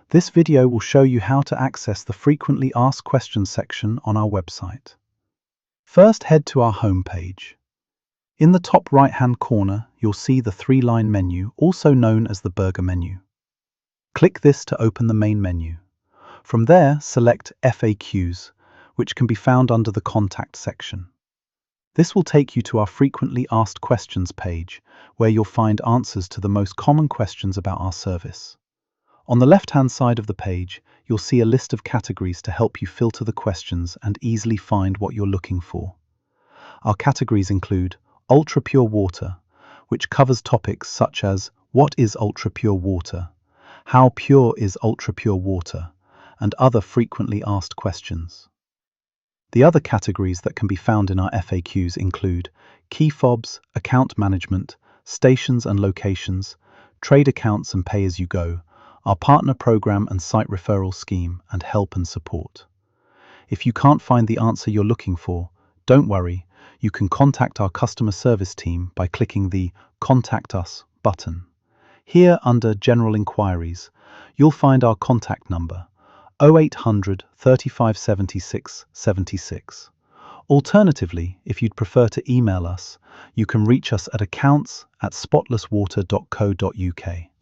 This video will show you how to access the frequently asked questions section on our website. First, head to our home page. In the top right-hand corner, you'll see the three-line menu, also known as the burger menu. Click this to open the main menu. From there, select FAQs, which can be found under the Contact section. This will take you to our Frequently Asked Questions page, where you'll find answers to the most common questions about our service. On the left-hand side of the page, you'll see a list of categories to help you filter the questions and easily find what you're looking for. Our categories include ultra-pure water, which covers topics such as what is ultra-pure water, how pure is ultra-pure water, and other frequently asked questions. The other categories that can be found in our FAQs include key fobs, account management, stations and locations, trade accounts and pay-as-you-go, our partner program and site referral scheme, and help and support. If you can't find the answer you're looking for, don't worry, you can contact our customer service team by clicking the Contact Us button. Here, under General Inquiries, you'll find our contact number, 0800 35 76 76. Alternatively, if you'd prefer to email us, you can reach us at accounts@spotlesswater.co.uk.